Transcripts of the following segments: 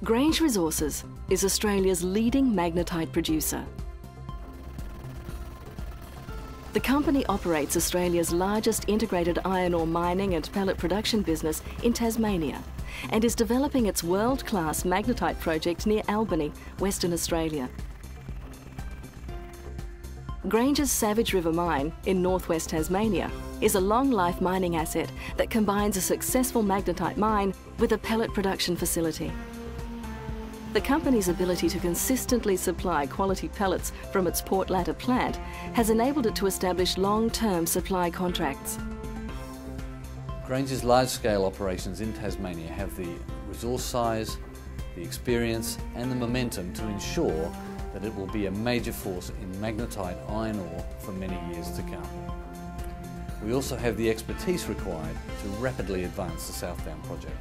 Grange Resources is Australia's leading magnetite producer. The company operates Australia's largest integrated iron ore mining and pellet production business in Tasmania and is developing its world-class magnetite project near Albany, Western Australia. Grange's Savage River mine in northwest Tasmania is a long-life mining asset that combines a successful magnetite mine with a pellet production facility. The company's ability to consistently supply quality pellets from its Port Latter plant has enabled it to establish long-term supply contracts. Grange's large-scale operations in Tasmania have the resource size, the experience and the momentum to ensure that it will be a major force in magnetite iron ore for many years to come. We also have the expertise required to rapidly advance the Southdown project.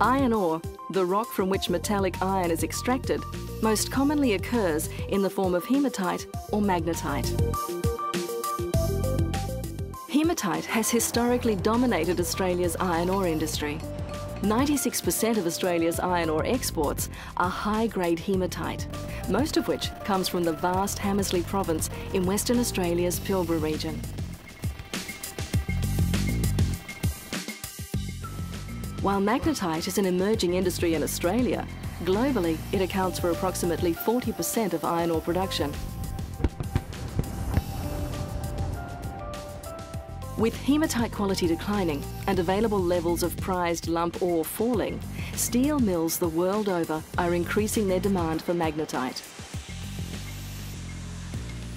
Iron ore, the rock from which metallic iron is extracted, most commonly occurs in the form of hematite or magnetite. Hematite has historically dominated Australia's iron ore industry. 96% of Australia's iron ore exports are high-grade hematite, most of which comes from the vast Hamersley province in Western Australia's Pilbara region. While magnetite is an emerging industry in Australia, globally it accounts for approximately 40% of iron ore production. With hematite quality declining and available levels of prized lump ore falling, steel mills the world over are increasing their demand for magnetite.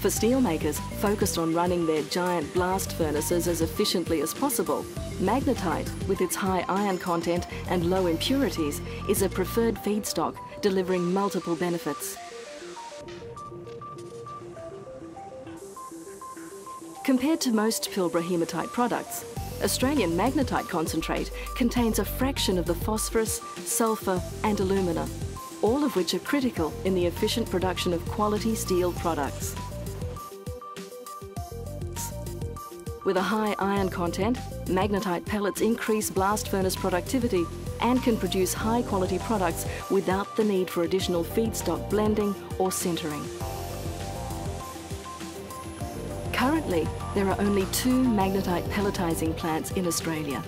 For steelmakers focused on running their giant blast furnaces as efficiently as possible, magnetite, with its high iron content and low impurities, is a preferred feedstock, delivering multiple benefits. Compared to most Pilbara hematite products, Australian magnetite concentrate contains a fraction of the phosphorus, sulphur and alumina, all of which are critical in the efficient production of quality steel products. With a high iron content, magnetite pellets increase blast furnace productivity and can produce high-quality products without the need for additional feedstock blending or sintering. Currently, there are only 2 magnetite pelletizing plants in Australia,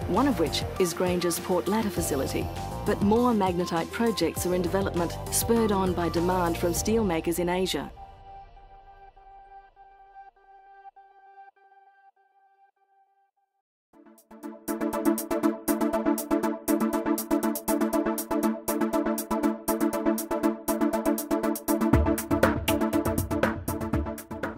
one of which is Grange's Port Latter facility, but more magnetite projects are in development, spurred on by demand from steelmakers in Asia.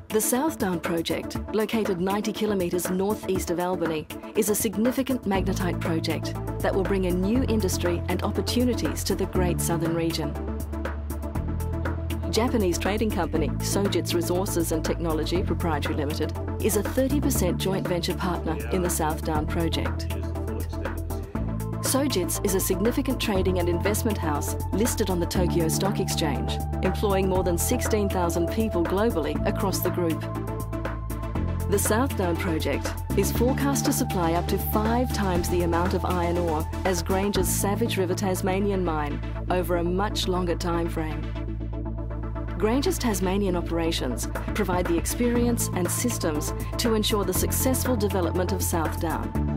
The Southdown project, located 90 kilometres northeast of Albany, is a significant magnetite project that will bring a new industry and opportunities to the Great Southern region. Japanese trading company Sojitz Resources and Technology Proprietary Limited is a 30% joint venture partner in the Southdown project. Sojitz is a significant trading and investment house listed on the Tokyo Stock Exchange, employing more than 16,000 people globally across the group. The Southdown project is forecast to supply up to 5 times the amount of iron ore as Grange's Savage River Tasmanian mine over a much longer time frame. Grange's Tasmanian operations provide the experience and systems to ensure the successful development of Southdown.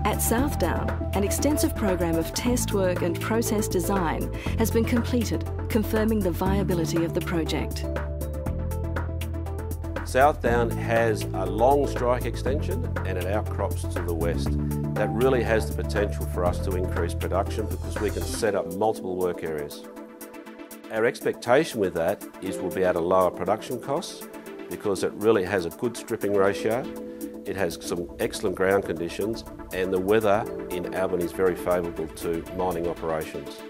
At Southdown, an extensive program of test work and process design has been completed, confirming the viability of the project. Southdown has a long strike extension and it outcrops to the west. That really has the potential for us to increase production because we can set up multiple work areas. Our expectation with that is we'll be able to lower production costs because it really has a good stripping ratio. It has some excellent ground conditions and the weather in Albany is very favourable to mining operations.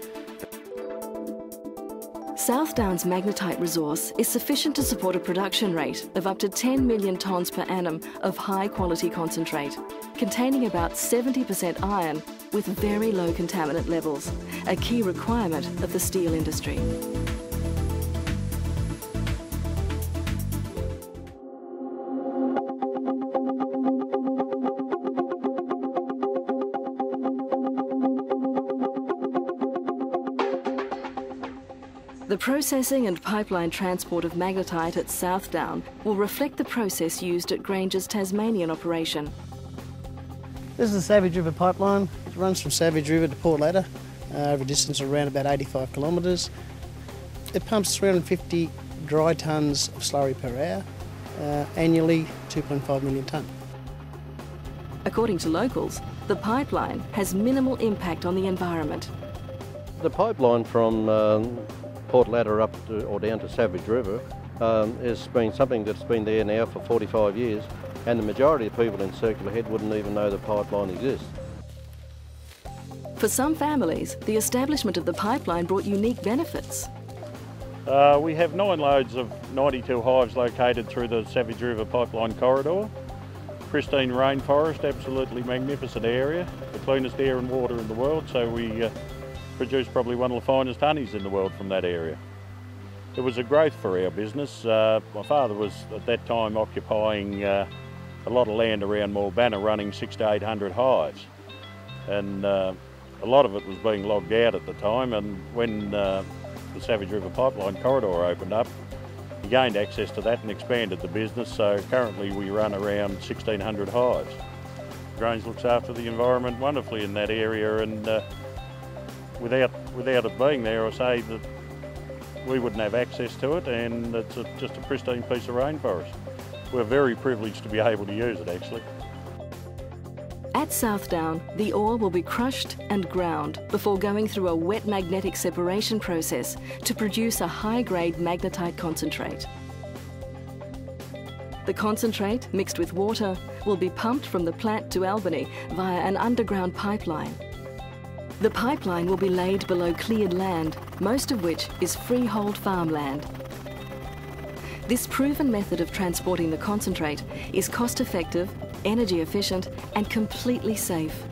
South Downs magnetite resource is sufficient to support a production rate of up to 10 million tonnes per annum of high-quality concentrate, containing about 70% iron with very low contaminant levels, a key requirement of the steel industry. The processing and pipeline transport of magnetite at South Down will reflect the process used at Grange's Tasmanian operation. This is the Savage River pipeline. It runs from Savage River to Port Ladder over a distance of around about 85 kilometres. It pumps 350 dry tonnes of slurry per hour, annually 2.5 million tonne. According to locals, the pipeline has minimal impact on the environment. The pipeline from Port Ladder up to, or down to Savage River has been something that's been there now for 45 years, and the majority of people in Circular Head wouldn't even know the pipeline exists. For some families, the establishment of the pipeline brought unique benefits. We have 9 loads of 92 hives located through the Savage River pipeline corridor. Pristine rainforest, absolutely magnificent area, the cleanest air and water in the world, so we produce probably one of the finest honeys in the world from that area. It was a growth for our business. My father was at that time occupying a lot of land around Morbana, running 600 to 800 hives, and a lot of it was being logged out at the time, and when the Savage River pipeline corridor opened up, he gained access to that and expanded the business, so currently we run around 1,600 hives. Grange looks after the environment wonderfully in that area, and without it being there, I say that we wouldn't have access to it, and it's just a pristine piece of rainforest. We're very privileged to be able to use it, actually. At South Down, the ore will be crushed and ground before going through a wet magnetic separation process to produce a high-grade magnetite concentrate. The concentrate, mixed with water, will be pumped from the plant to Albany via an underground pipeline. The pipeline will be laid below cleared land, most of which is freehold farmland. This proven method of transporting the concentrate is cost-effective, energy efficient and completely safe.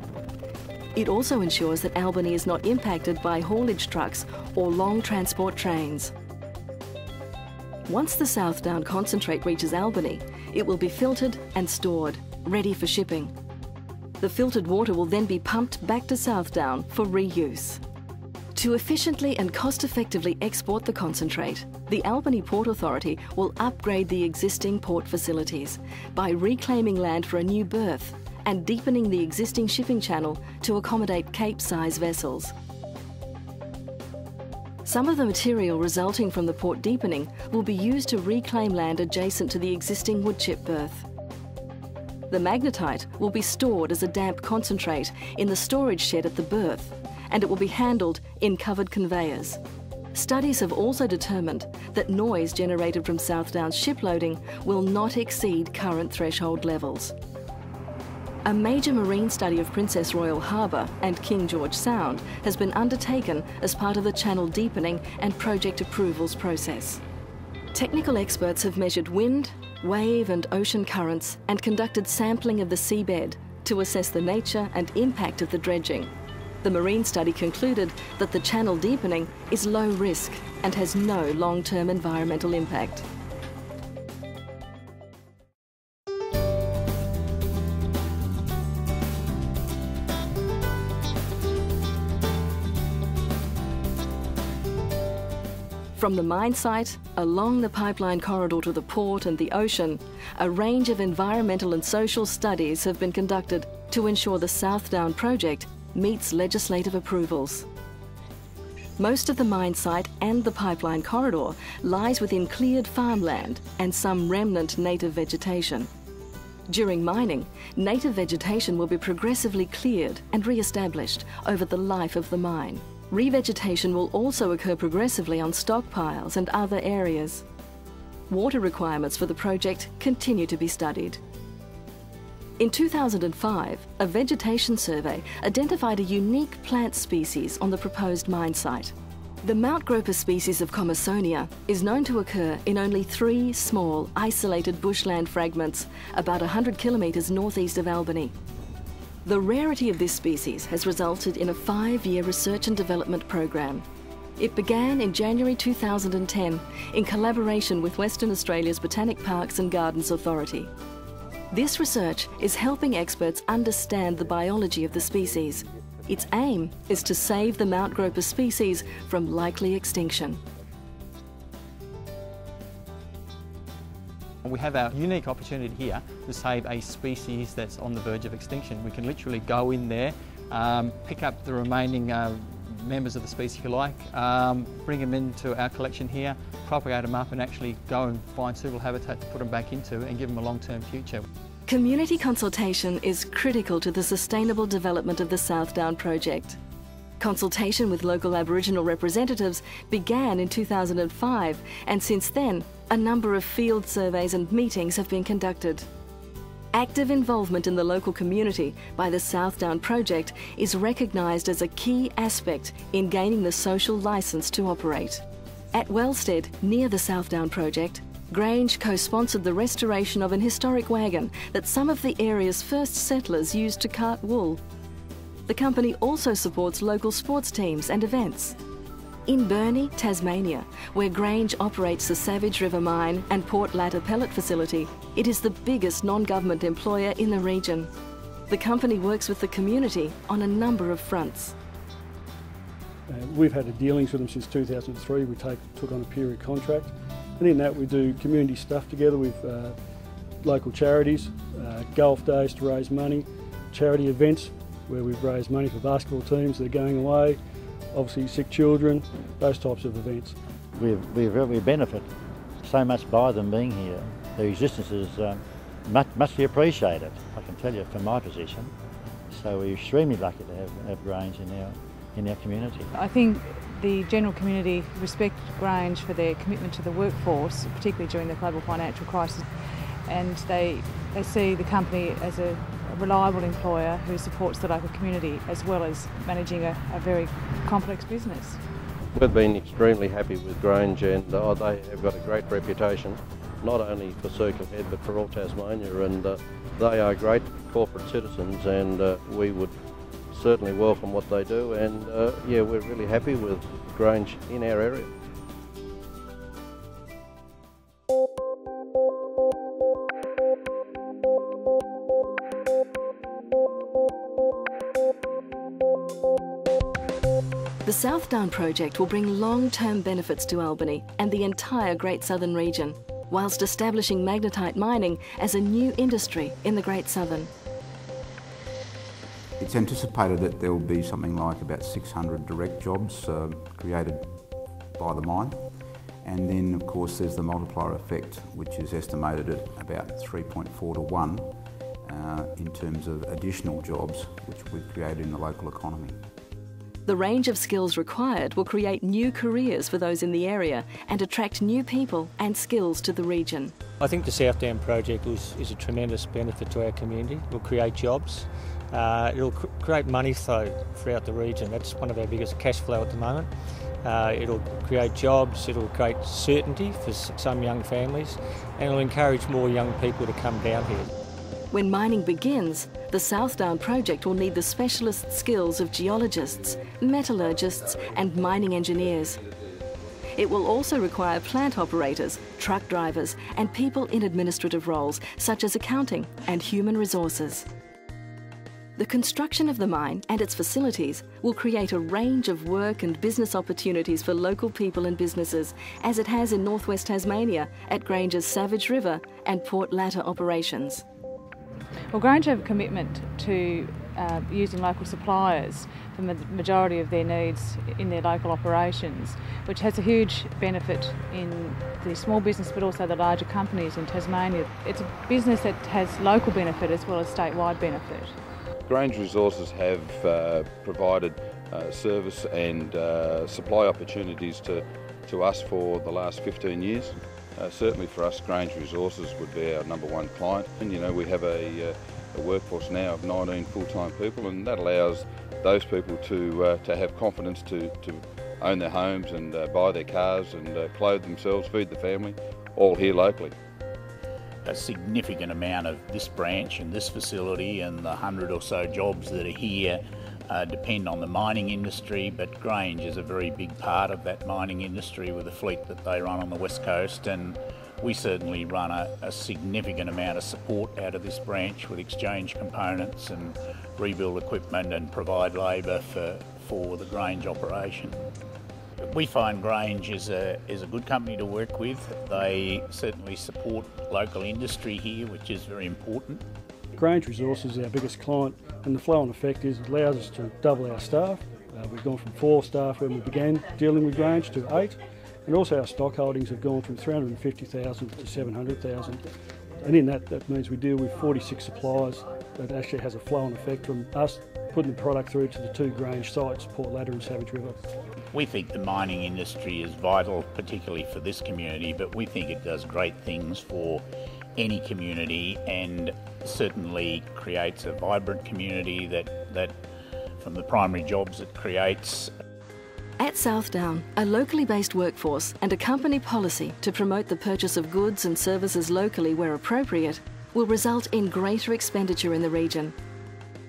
It also ensures that Albany is not impacted by haulage trucks or long transport trains. Once the South Down concentrate reaches Albany, it will be filtered and stored, ready for shipping. The filtered water will then be pumped back to South Down for reuse. To efficiently and cost-effectively export the concentrate, the Albany Port Authority will upgrade the existing port facilities by reclaiming land for a new berth and deepening the existing shipping channel to accommodate Cape-size vessels. Some of the material resulting from the port deepening will be used to reclaim land adjacent to the existing woodchip berth. The magnetite will be stored as a damp concentrate in the storage shed at the berth, and it will be handled in covered conveyors. Studies have also determined that noise generated from South Downs shiploading will not exceed current threshold levels. A major marine study of Princess Royal Harbour and King George Sound has been undertaken as part of the channel deepening and project approvals process. Technical experts have measured wind, wave and ocean currents and conducted sampling of the seabed to assess the nature and impact of the dredging. The marine study concluded that the channel deepening is low risk and has no long-term environmental impact. From the mine site, along the pipeline corridor to the port and the ocean, a range of environmental and social studies have been conducted to ensure the South Down project meets legislative approvals. Most of the mine site and the pipeline corridor lies within cleared farmland and some remnant native vegetation. During mining, native vegetation will be progressively cleared and re-established over the life of the mine. Revegetation will also occur progressively on stockpiles and other areas. Water requirements for the project continue to be studied. In 2005, a vegetation survey identified a unique plant species on the proposed mine site. The Mount Groper species of Commersonia is known to occur in only 3 small, isolated bushland fragments about 100 kilometres northeast of Albany. The rarity of this species has resulted in a 5-year research and development program. It began in January 2010 in collaboration with Western Australia's Botanic Parks and Gardens Authority. This research is helping experts understand the biology of the species. Its aim is to save the Mount Groper species from likely extinction. We have a unique opportunity here to save a species that's on the verge of extinction. We can literally go in there, pick up the remaining members of the species if you like, bring them into our collection here, propagate them up and actually go and find suitable habitat to put them back into and give them a long-term future. Community consultation is critical to the sustainable development of the South Down project. Consultation with local Aboriginal representatives began in 2005, and since then, a number of field surveys and meetings have been conducted. Active involvement in the local community by the South Down project is recognised as a key aspect in gaining the social licence to operate. At Wellstead, near the South Down project, Grange co-sponsored the restoration of an historic wagon that some of the area's first settlers used to cart wool. The company also supports local sports teams and events. In Burnie, Tasmania, where Grange operates the Savage River Mine and Port Latter pellet facility, it is the biggest non-government employer in the region. The company works with the community on a number of fronts. We've had dealings with them since 2003. We took on a period contract, and in that we do community stuff together with local charities, golf days to raise money, charity events where we've raised money for basketball teams that are going away, obviously sick children, those types of events. We benefit so much by them being here. Their existence is muchly appreciated, I can tell you, from my position. So we're extremely lucky to have Grange in our community. I think the general community respect Grange for their commitment to the workforce, particularly during the global financial crisis, and they see the company as a reliable employer who supports the local community as well as managing a very complex business. We've been extremely happy with Grange, and they have got a great reputation, not only for Circular Head but for all Tasmania, and they are great corporate citizens, and we would certainly welcome what they do, and yeah, we're really happy with Grange in our area. The South Down project will bring long-term benefits to Albany and the entire Great Southern region, whilst establishing magnetite mining as a new industry in the Great Southern. It's anticipated that there will be something like about 600 direct jobs created by the mine, and then of course there's the multiplier effect, which is estimated at about 3.4 to 1 in terms of additional jobs which we've created in the local economy. The range of skills required will create new careers for those in the area and attract new people and skills to the region. I think the South Down project is a tremendous benefit to our community. It will create jobs. It'll create money flow throughout the region. That's one of our biggest cash flow at the moment. It'll create jobs, it'll create certainty for some young families, and it'll encourage more young people to come down here. When mining begins, the South Down project will need the specialist skills of geologists, metallurgists and mining engineers. It will also require plant operators, truck drivers and people in administrative roles such as accounting and human resources. The construction of the mine and its facilities will create a range of work and business opportunities for local people and businesses, as it has in northwest Tasmania at Grange's Savage River and Port Latter operations. Well, Grange have a commitment to using local suppliers for the majority of their needs in their local operations, which has a huge benefit in the small business but also the larger companies in Tasmania. It's a business that has local benefit as well as statewide benefit. Grange Resources have provided service and supply opportunities to us for the last 15 years. Certainly for us, Grange Resources would be our #1 client. And you know, we have a workforce now of 19 full-time people, and that allows those people to have confidence to own their homes and buy their cars and clothe themselves, feed the family, all here locally. A significant amount of this branch and this facility and the 100 or so jobs that are here depend on the mining industry, but Grange is a very big part of that mining industry with the fleet that they run on the west coast, and we certainly run a significant amount of support out of this branch with exchange components and rebuild equipment and provide labour for the Grange operation. We find Grange is a good company to work with. They certainly support local industry here, which is very important. Grange Resources is our biggest client, and the flow-on effect is it allows us to double our staff. We've gone from 4 staff when we began dealing with Grange to 8, and also our stock holdings have gone from 350,000 to 700,000. And in that means we deal with 46 suppliers. That actually has a flow-on effect from us putting the product through to the 2 Grange sites, Port Ladder and Savage River. We think the mining industry is vital, particularly for this community, but we think it does great things for any community and certainly creates a vibrant community that from the primary jobs it creates. At Southdown, a locally based workforce and a company policy to promote the purchase of goods and services locally where appropriate will result in greater expenditure in the region.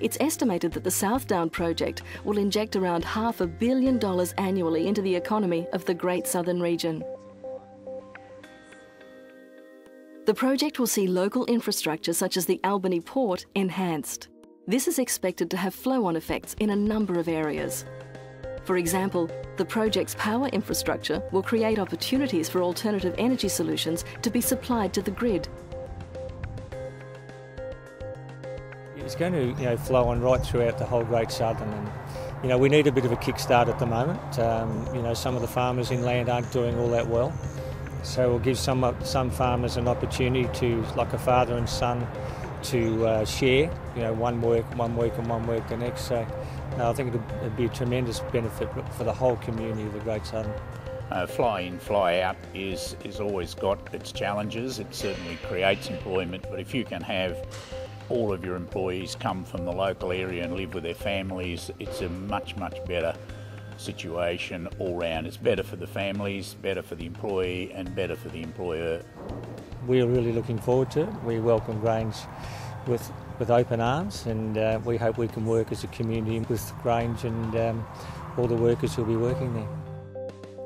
It's estimated that the Southdown project will inject around $500 million annually into the economy of the Great Southern region. The project will see local infrastructure such as the Albany Port enhanced. This is expected to have flow-on effects in a number of areas. For example, the project's power infrastructure will create opportunities for alternative energy solutions to be supplied to the grid. It's going to flow on right throughout the whole Great Southern, and we need a bit of a kickstart at the moment. Some of the farmers inland aren't doing all that well, so we'll give some farmers an opportunity to, like a father and son, to share. One week and one week the next. So I think it'd be a tremendous benefit for the whole community of the Great Southern. Fly in, fly out is always got its challenges. It certainly creates employment, but if you can have all of your employees come from the local area and live with their families, it's a much, much better situation all round. It's better for the families, better for the employee and better for the employer. We're really looking forward to it. We welcome Grange with open arms, and we hope we can work as a community with Grange and all the workers who'll be working there.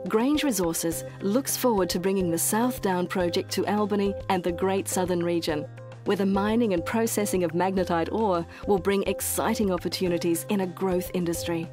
Grange Resources looks forward to bringing the Southdown project to Albany and the Great Southern region, where the mining and processing of magnetite ore will bring exciting opportunities in a growth industry.